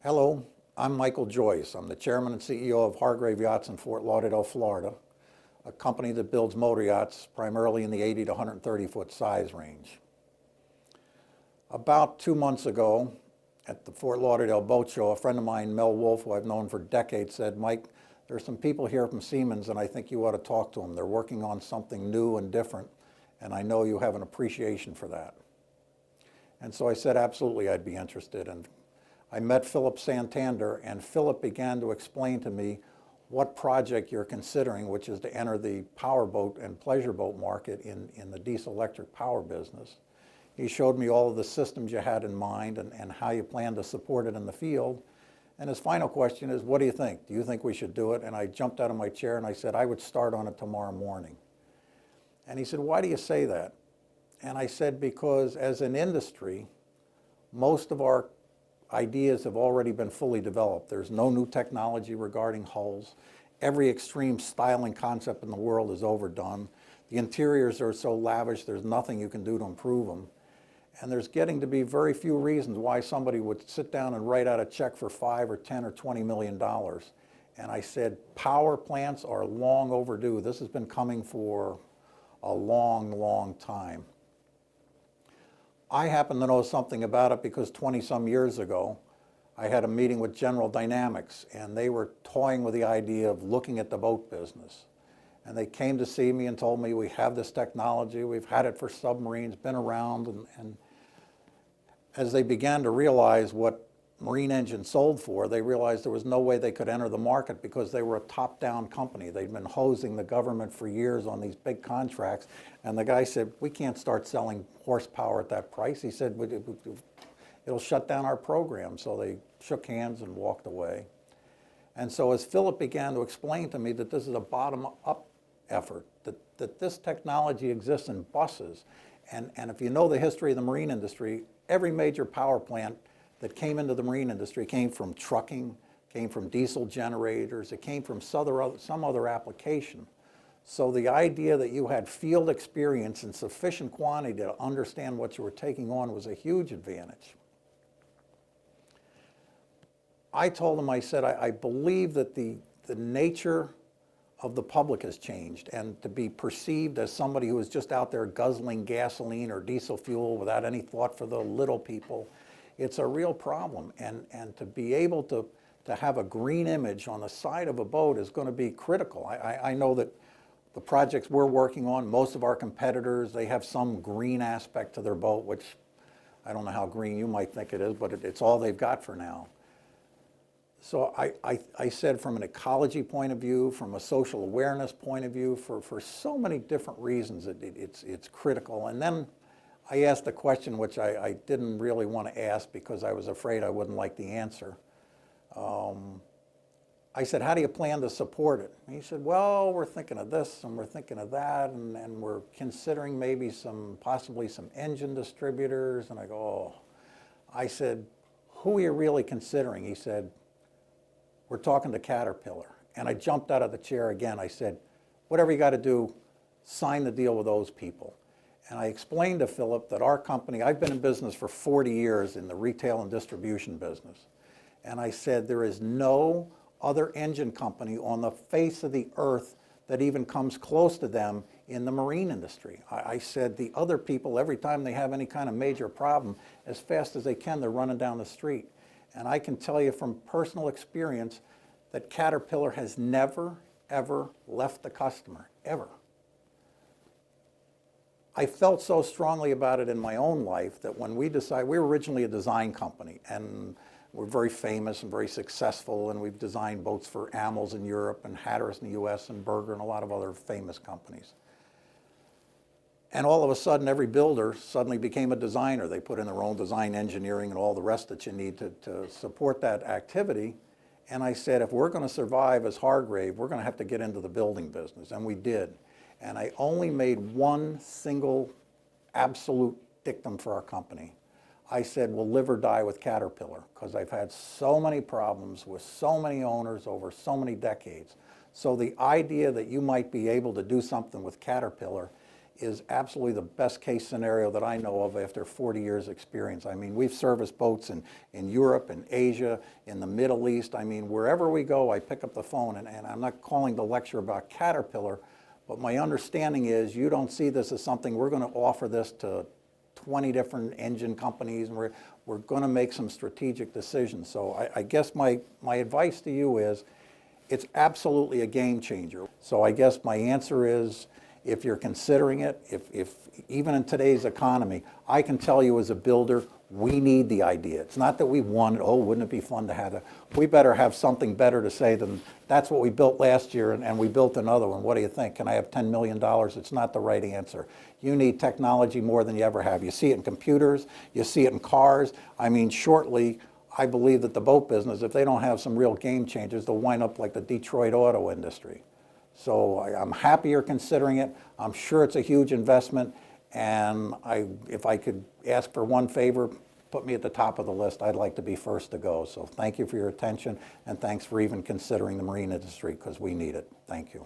Hello, I'm Michael Joyce. I'm the chairman and CEO of Hargrave Yachts in Fort Lauderdale, Florida, a company that builds motor yachts primarily in the 80 to 130 foot size range. About 2 months ago at the Fort Lauderdale Boat Show, a friend of mine, Mel Wolf, who I've known for decades, said, "Mike, there's some people here from Seimens and I think you ought to talk to them. They're working on something new and different, and I know you have an appreciation for that." And so I said, absolutely, I'd be interested. And I met Philip Santander, and Philip began to explain to me what project you're considering, which is to enter the powerboat and pleasure boat market in the diesel electric power business. He showed me all of the systems you had in mind and how you plan to support it in the field. And his final question is, what do you think? Do you think we should do it? And I jumped out of my chair and I said, I would start on it tomorrow morning. And he said, why do you say that? And I said, because as an industry, most of our ideas have already been fully developed. There's no new technology regarding hulls. Every extreme styling concept in the world is overdone. The interiors are so lavish, there's nothing you can do to improve them. And there's getting to be very few reasons why somebody would sit down and write out a check for $5 or $10 or $20 million. And I said, power plants are long overdue. This has been coming for a long, long time. I happen to know something about it because 20-some years ago, I had a meeting with General Dynamics, and they were toying with the idea of looking at the boat business. And they came to see me and told me, we have this technology, we've had it for submarines, been around, and as they began to realize what marine engines sold for, they realized there was no way they could enter the market because they were a top-down company. They'd been hosing the government for years on these big contracts, and the guy said, we can't start selling horsepower at that price. He said, it'll shut down our program. So they shook hands and walked away. And so as Philip began to explain to me that this is a bottom-up effort, that this technology exists in buses, and if you know the history of the marine industry, every major power plant that came into the marine industry came from trucking, came from diesel generators, it came from some other application. So the idea that you had field experience in sufficient quantity to understand what you were taking on was a huge advantage. I told him, I said, I believe that the nature of the public has changed, and to be perceived as somebody who is just out there guzzling gasoline or diesel fuel without any thought for the little people, it's a real problem. And to be able to have a green image on the side of a boat is going to be critical. I know that the projects we're working on, most of our competitors, they have some green aspect to their boat, which I don't know how green you might think it is, but it's all they've got for now. So I said, from an ecology point of view, from a social awareness point of view, for so many different reasons, it's critical. And then I asked a question which I didn't really want to ask because I was afraid I wouldn't like the answer. I said, how do you plan to support it? And he said, well, we're thinking of this and we're thinking of that, and we're considering maybe possibly some engine distributors. And I go, oh. I said, who are you really considering? He said, we're talking to Caterpillar. And I jumped out of the chair again. I said, whatever you got to do, sign the deal with those people. And I explained to Philip that our company, I've been in business for 40 years in the retail and distribution business. And I said, there is no other engine company on the face of the earth that even comes close to them in the marine industry. I said, the other people, every time they have any kind of major problem, as fast as they can, they're running down the street. And I can tell you from personal experience that Caterpillar has never, ever left the customer, ever. I felt so strongly about it in my own life that when we decided, we were originally a design company, and we're very famous and very successful, and we've designed boats for Amels in Europe and Hatteras in the US and Berger and a lot of other famous companies. And all of a sudden, every builder suddenly became a designer. They put in their own design engineering and all the rest that you need to support that activity. And I said, if we're going to survive as Hargrave, we're going to have to get into the building business. And we did. And I only made one single absolute dictum for our company. I said, we'll live or die with Caterpillar, because I've had so many problems with so many owners over so many decades. So the idea that you might be able to do something with Caterpillar is absolutely the best case scenario that I know of after 40 years experience. I mean, we've serviced boats in Europe, in Asia, in the Middle East. I mean, wherever we go, I pick up the phone, and I'm not calling to lecture about Caterpillar, but my understanding is you don't see this as something, we're going to offer this to 20 different engine companies, and we're going to make some strategic decisions. So I guess my advice to you is it's absolutely a game changer. So I guess my answer is, if you're considering it, if even in today's economy, I can tell you as a builder, we need the idea. It's not that we want it, oh, wouldn't it be fun to have it? We better have something better to say than, that's what we built last year and we built another one. What do you think? Can I have $10 million? It's not the right answer. You need technology more than you ever have. You see it in computers, you see it in cars. I mean, shortly, I believe that the boat business, if they don't have some real game changers, they'll wind up like the Detroit auto industry. So I'm happy you're considering it. I'm sure it's a huge investment, and if I could ask for one favor, put me at the top of the list. I'd like to be first to go. So thank you for your attention, and thanks for even considering the marine industry, because we need it. Thank you.